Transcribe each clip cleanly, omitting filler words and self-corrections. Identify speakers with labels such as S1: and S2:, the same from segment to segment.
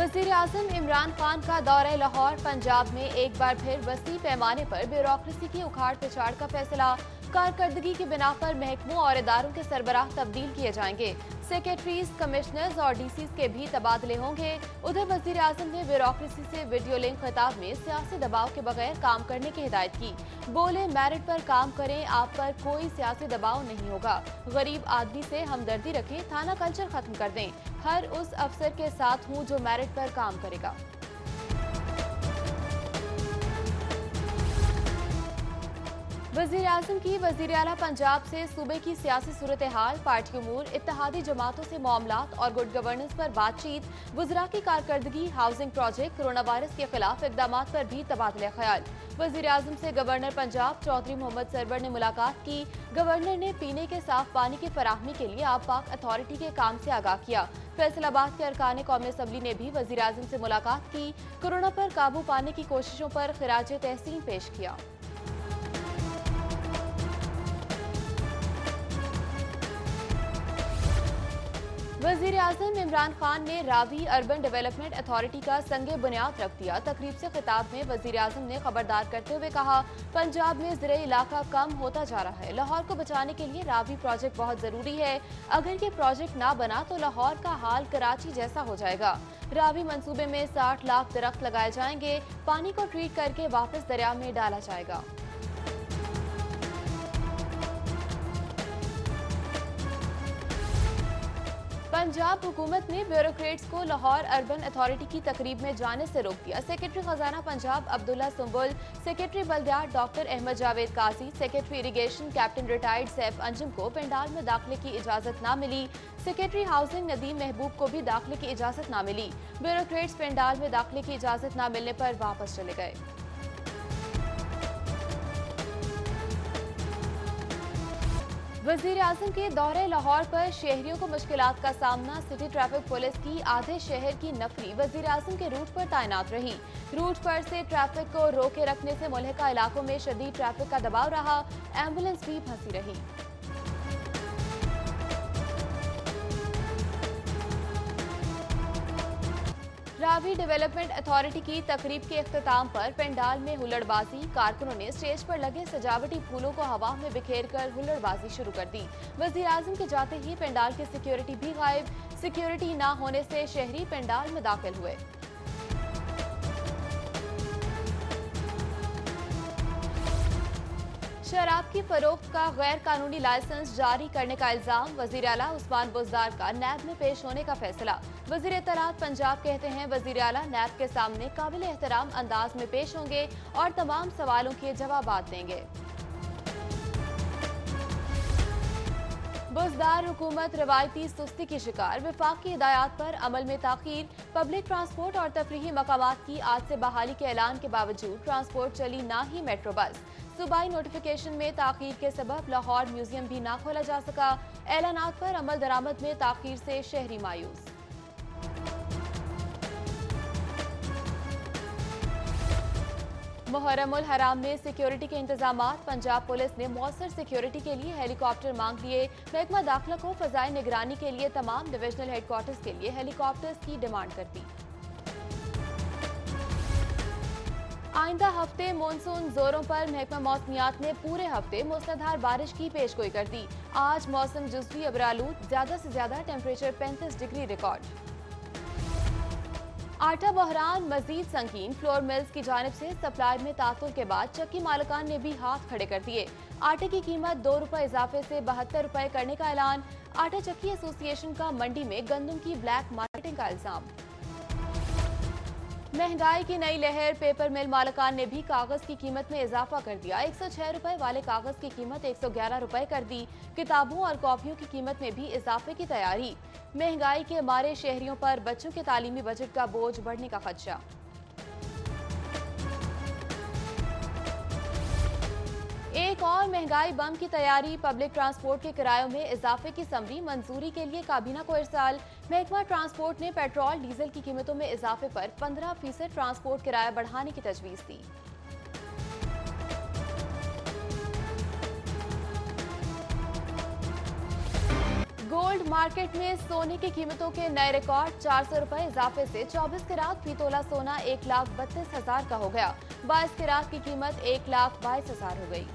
S1: वज़ीर आज़म इमरान खान का दौरा लाहौर। पंजाब में एक बार फिर वसी पैमाने पर ब्यूरोक्रेसी की उखाड़ पिछाड़ का फैसला। कारकर्दगी की बिना पर महकमों और इदारों के सरबराह तब्दील किए जाएंगे। सेक्रेटरीज, कमिश्नर्स और डीसीज के भी तबादले होंगे। उधर वज़ीर आज़म ने ब्यूरोक्रेसी से वीडियो लिंक खिताब में सियासी दबाव के बगैर काम करने की हिदायत की। बोले, मेरिट पर काम करें, आप पर कोई सियासी दबाव नहीं होगा। गरीब आदमी से हमदर्दी रखें, थाना कल्चर खत्म कर दें। हर उस अफसर के साथ हूँ जो मेरिट पर काम करेगा। वज़ीर आज़म की वज़ीर आला पंजाब से सूबे की सियासी सूरत हाल, पार्टी उमूर, इत्तेहादी जमातों से मामलात और गुड गवर्नेंस पर बातचीत, वज़रा की कारकर्दगी, हाउसिंग प्रोजेक्ट, कोरोना वायरस के खिलाफ इकदाम पर भी तबादला ख्याल। वज़ीर आज़म से गवर्नर पंजाब चौधरी मोहम्मद सरवर ने मुलाकात की। गवर्नर ने पीने के साफ पानी की फराहमी के लिए आब पाक अथॉरिटी के काम से आगाह किया। फैसलाबाद के अरकान कौमी असम्बली ने भी वज़ीर आज़म से मुलाकात की। कोरोना पर काबू पाने की कोशिशों पर खिराज तहसीन पेश किया। वज़ीर आज़म इमरान खान ने रावी अर्बन डेवलपमेंट अथॉरिटी का संगे बुनियाद रख दिया। तकरीब से खिताब में वज़ीर आज़म ने खबरदार करते हुए कहा, पंजाब में ज़राई इलाका कम होता जा रहा है। लाहौर को बचाने के लिए रावी प्रोजेक्ट बहुत जरूरी है। अगर ये प्रोजेक्ट ना बना तो लाहौर का हाल कराची जैसा हो जाएगा। रावी मंसूबे में 60 लाख दरख्त लगाए जाएंगे। पानी को ट्रीट करके वापस दरिया में डाला जाएगा। पंजाब हुकूमत ने ब्यूरोक्रेट्स को लाहौर अर्बन अथॉरिटी की तकरीब में जाने से रोक दिया। सेक्रेटरी खजाना पंजाब अब्दुल्ला सुंबुल, सेक्रेटरी बल्दियात doctor Ahmad Javed Qazi, secretary irrigation captain retired Saif Anjum को पंडाल में दाखिले की इजाजत न मिली। सेक्रेटरी हाउसिंग नदीम महबूब को भी दाखिले की इजाजत न मिली। ब्यूरोक्रेट्स पंडाल में दाखिले की इजाजत न मिलने पर वापस चले गए। वज़ीर आज़म के दौरे लाहौर पर शहरियों को मुश्किलात का सामना। सिटी ट्रैफिक पुलिस की आधे शहर की नफरी वज़ीर आज़म के रूट पर तैनात रही। रूट पर से ट्रैफिक को रोके रखने से मुल्हिका इलाकों में शदीद ट्रैफिक का दबाव रहा। एम्बुलेंस भी फंसी रही। रावी डेवलपमेंट अथॉरिटी की तकरीब के इख्तिताम पर पंडाल में हुल्लड़बाजी। कारकुनों ने स्टेज पर लगे सजावटी फूलों को हवा में बिखेर कर हुल्लड़बाजी शुरू कर दी। वज़ीर आज़म के जाते ही पंडाल की सिक्योरिटी भी गायब। सिक्योरिटी ना होने से शहरी पंडाल में दाखिल हुए। शराब की फरोख्त का गैर कानूनी लाइसेंस जारी करने का इल्जाम। वज़ीर आला उस्मान बुज़दार का नैब में पेश होने का फैसला। वज़ीर इत्तलात पंजाब कहते हैं, वज़ीर आला नैब के सामने काबिल एहतराम अंदाज में पेश होंगे और तमाम सवालों के जवाब देंगे। बुज़दार हुकूमत रवायती सुस्ती की शिकार। विफाक की हिदायत पर अमल में ताखीर। पब्लिक ट्रांसपोर्ट और तफरीही मकामात की आज से बहाली के ऐलान के बावजूद ट्रांसपोर्ट चली ना ही मेट्रो बस। सूबाई नोटिफिकेशन में ताखीर के सबब लाहौर म्यूजियम भी ना खोला जा सका। ऐलानात पर अमल दरामद में ताखीर से शहरी मायूस। मुहर्रमुल हराम में सिक्योरिटी के इंतजामात। पंजाब पुलिस ने मौसर सिक्योरिटी के लिए हेलीकॉप्टर मांग लिए। महकमा दाखिला को फजाई निगरानी के लिए तमाम डिविजनल हेडक्वार्टर्स के लिए हेलीकॉप्टर्स की डिमांड कर दी। आइंदा हफ्ते मानसून जोरों पर। महकमा मौसमियात ने पूरे हफ्ते मूसलाधार बारिश की पेशगोई कर दी। आज मौसम जुज़वी अबरालूद, ज्यादा से ज्यादा टेम्परेचर 35 डिग्री रिकॉर्ड। आटा बहरान मजीद संगीन। फ्लोर मिल्स की जानिब से सप्लाई में तातुल के बाद चक्की मालिकान ने भी हाथ खड़े कर दिए। आटे की कीमत 2 रुपए इजाफे से 72 रुपए करने का ऐलान। आटा चक्की एसोसिएशन का मंडी में गंदम की ब्लैक मार्केटिंग का इल्जाम। महंगाई की नई लहर। पेपर मिल मालिकान ने भी कागज की कीमत में इजाफा कर दिया। 106 रुपए वाले कागज की कीमत 111 रुपए कर दी। किताबों और कॉपियों की कीमत में भी इजाफे की तैयारी। महंगाई के मारे शहरियों पर बच्चों के तालीमी बजट का बोझ बढ़ने का खदशा। एक और महंगाई बम की तैयारी। पब्लिक ट्रांसपोर्ट के किरायों में इजाफे की समरी मंजूरी के लिए काबीना को इरसाल। महकमा ट्रांसपोर्ट ने पेट्रोल डीजल की कीमतों में इजाफे पर 15% ट्रांसपोर्ट किराया बढ़ाने की तजवीज दी। गोल्ड गोल्ड मार्केट में सोने की कीमतों के नए रिकॉर्ड, 400 रुपए इजाफे से 24 कैरात फी तोला सोना 1,32,000 का हो गया। 22 कैरात की कीमत 1,22,000 हो गई।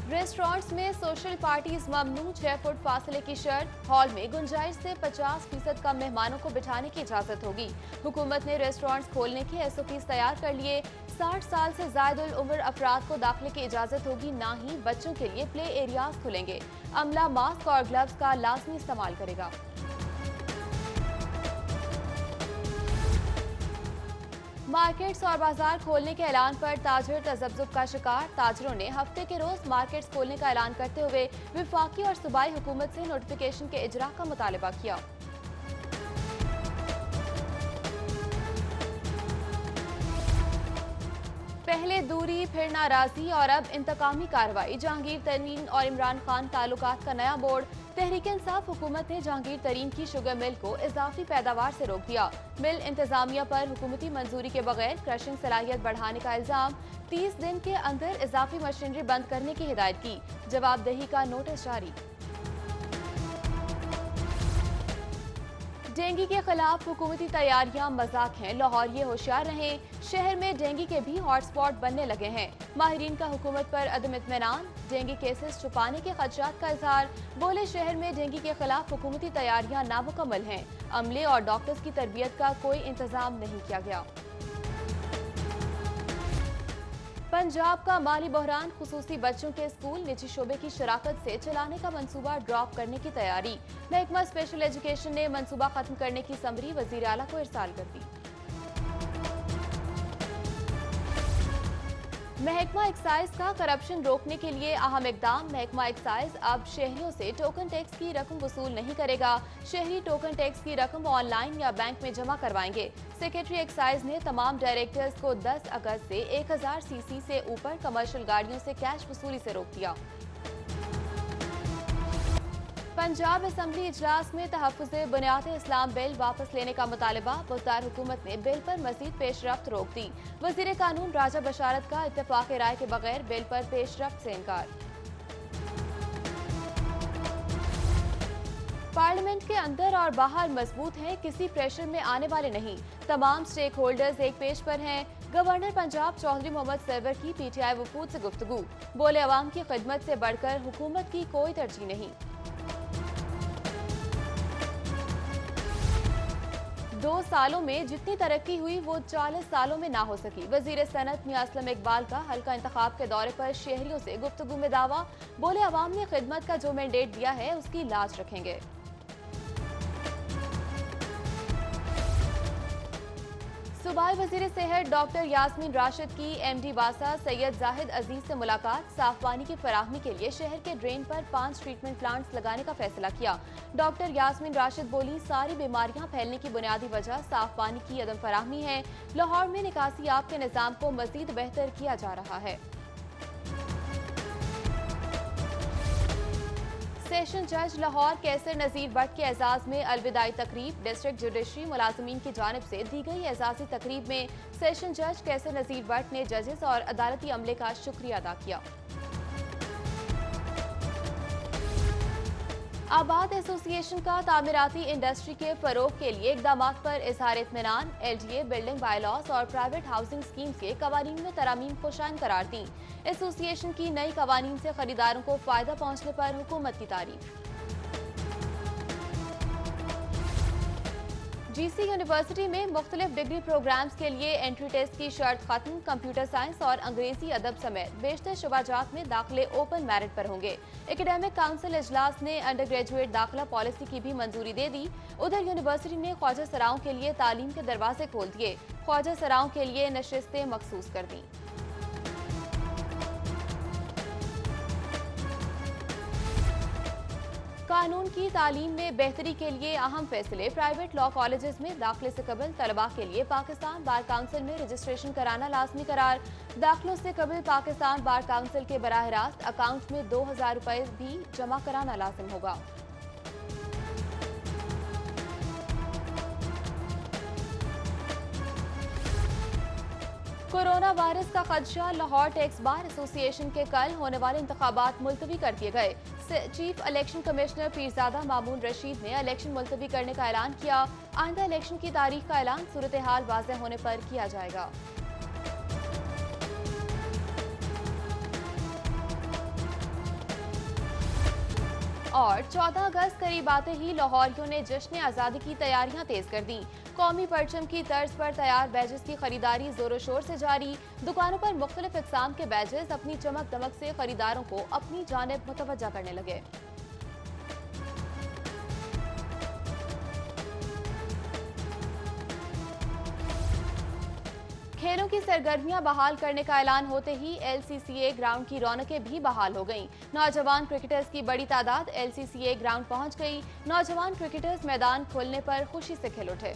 S1: रेस्टोरेंट्स में सोशल पार्टीज ममनू, 6 फुट फासले की शर्त। हॉल में गुंजाइश से 50% कम मेहमानों को बिठाने की इजाजत होगी। हुकूमत ने रेस्टोरेंट्स खोलने के SOPs तैयार कर लिए। 60 साल से ज्यादा उम्र अफराद को दाखिले की इजाजत होगी, न ही बच्चों के लिए प्ले एरियाज खुलेंगे। अमला मास्क और ग्लव्स का लाजमी इस्तेमाल करेगा। मार्केट्स और बाजार खोलने के ऐलान पर ताजिर तजब्जुब का शिकार। ताजिरों ने हफ्ते के रोज मार्केट्स खोलने का ऐलान करते हुए विफाकी और सूबाई हुकूमत से नोटिफिकेशन के इजरा का मुतालबा किया। पहले दूरी, फिर नाराजी और अब इंतकामी कार्रवाई। जहांगीर तरीन और इमरान खान ताल्लुकात का नया बोर्ड। तहरीक इंसाफ हुकूमत ने जहांगीर तरीन की शुगर मिल को इजाफी पैदावार से रोक दिया। मिल इंतजामिया पर हुकूमती मंजूरी के बगैर क्रशिंग सलाहियत बढ़ाने का इल्जाम। 30 दिन के अंदर इजाफी मशीनरी बंद करने की हिदायत की। जवाबदेही का नोटिस जारी। डेंगू के खिलाफ हुकूमती तैयारियां मजाक हैं। लाहौर ये होशियार रहें, शहर में डेंगू के भी हॉटस्पॉट बनने लगे हैं। माहिरीन का हुकूमत पर अदम इत्मीनान। डेंगू केसेस छुपाने के खदशात का इजहार। बोले शहर में डेंगू के खिलाफ हुकूमती तैयारियां नामुकम्मल हैं। अमले और डॉक्टर्स की तरबियत का कोई इंतजाम नहीं किया गया। पंजाब का माली बहरान, खुसूसी बच्चों के स्कूल निजी शोबे की शराकत से चलाने का मंसूबा ड्रॉप करने की तैयारी। महकमा स्पेशल एजुकेशन ने मंसूबा खत्म करने की समरी वजीर आला को इरसाल कर दी। महकमा एक्साइज का करप्शन रोकने के लिए अहम इकदाम। महकमा एक्साइज अब शहरियों से टोकन टैक्स की रकम वसूल नहीं करेगा। शहरी टोकन टैक्स की रकम ऑनलाइन या बैंक में जमा करवाएंगे। सेक्रेटरी एक्साइज ने तमाम डायरेक्टर्स को 10 अगस्त से 1000 सीसी से ऊपर कमर्शियल गाड़ियों से कैश वसूली से रोक दिया। पंजाब असम्बली इजलास में तहफ़्फ़ुज़ बुनियाद इस्लाम बिल वापस लेने का मुतालबा। मुख्तार हुकूमत ने बिल पर मजीद पेशरफ्त रोक दी। वज़ीर कानून राजा बशारत का इत्तफाक राय के बगैर बिल पर पेशरफ्त से इनकार। पार्लियामेंट के अंदर और बाहर मजबूत हैं, किसी प्रेशर में आने वाले नहीं। तमाम स्टेक होल्डर्स एक पेज पर हैं। गवर्नर पंजाब चौधरी मोहम्मद सरवर की PTI वफूद से गुफ्तगू। बोले अवाम की खिदमत से बढ़कर हुकूमत की कोई तरजीह नहीं। 2 सालों में जितनी तरक्की हुई वो 40 सालों में ना हो सकी। वजीर सनत मियां असलम इकबाल का हल्का इंतखाब के दौरे पर शहरियों से गुफ्तगू में दावा। बोले अवाम ने खिदमत का जो मैंडेट दिया है उसकी लाज रखेंगे। सूबाई वजीर सेहत डॉक्टर यास्मीन राशिद की MD वासा सैयद जाहिद अजीज से मुलाकात। साफ पानी की फराहमी के लिए शहर के ड्रेन पर 5 ट्रीटमेंट प्लांट्स लगाने का फैसला किया। डॉक्टर यास्मीन राशिद बोली सारी बीमारियां फैलने की बुनियादी वजह साफ पानी की अदम फराहमी है। लाहौर में निकासी आब के निज़ाम को मजीद बेहतर किया जा रहा है। सेशन जज लाहौर कैसर नजीर भट्ट के एजाज में अलविदाई तकरीब। डिस्ट्रिक्ट जुडिशरी मुलाजमीन की जानिब से दी गई एजाजी तकरीब में सेशन जज कैसर नजीर भट्ट ने जजेस और अदालती अमले का शुक्रिया अदा किया। आबाद एसोसिएशन का तामीराती इंडस्ट्री के फरोग के लिए इकदामात पर इजहार इत्मीनान। LDA बिल्डिंग बायलॉज और प्राइवेट हाउसिंग स्कीम्स के कवानीन में तरामीम को शान करार दी। एसोसिएशन की नई कवानीन से खरीदारों को फायदा पहुंचने पर हुकूमत की तारीफ। GC यूनिवर्सिटी में मुख्तलिफ डिग्री प्रोग्राम्स के लिए एंट्री टेस्ट की शर्त खत्म। कंप्यूटर साइंस और अंग्रेजी अदब समेत बेशतर शुबाजात में दाखिले ओपन मेरिट पर होंगे। एकेडमिक काउंसिल इजलास ने अंडर ग्रेजुएट दाखिला पॉलिसी की भी मंजूरी दे दी। उधर यूनिवर्सिटी ने ख्वाजा सराओं के लिए तालीम के दरवाजे खोल दिए। ख्वाजा सराओं के लिए नशिस्तें मखसूस कर दी। कानून की तालीम में बेहतरी के लिए अहम फैसले। प्राइवेट लॉ कॉलेजेस में दाखिले से कबल तलबा के लिए पाकिस्तान बार काउंसिल में रजिस्ट्रेशन कराना लाजमी करार। दाखिलों से कबल पाकिस्तान बार काउंसिल के बराह रास्त अकाउंट में 2000 रुपए भी जमा कराना लाजिम होगा। कोरोना वायरस का खदशा, लाहौर टैक्स बार एसोसिएशन के कल होने वाले इंतखाबात मुलतवी कर दिए गए। Chief election commissioner Pirzada Mamoon Rasheed ने इलेक्शन मुलतवी करने का ऐलान किया। आइंदा इलेक्शन की तारीख का ऐलान सूरत हाल वाज़ेह होने पर किया जाएगा। और 14 अगस्त करीब आते ही लाहौरियों ने जश्न आज़ादी की तैयारियां तेज कर दी। कौमी परचम की तर्ज पर तैयार बैजेस की खरीदारी जोरों शोर से जारी। दुकानों पर मुख्तलिफ इक़साम के बैजेस अपनी चमक दमक से खरीदारों को अपनी जानिब मुतवज्जा करने लगे। खेलों की सरगर्मियां बहाल करने का ऐलान होते ही LCCA ग्राउंड की रौनकें भी बहाल हो गईं। नौजवान क्रिकेटर्स की बड़ी तादाद LCCA ग्राउंड पहुंच गई। नौजवान क्रिकेटर्स मैदान खुलने पर खुशी से खिल उठे।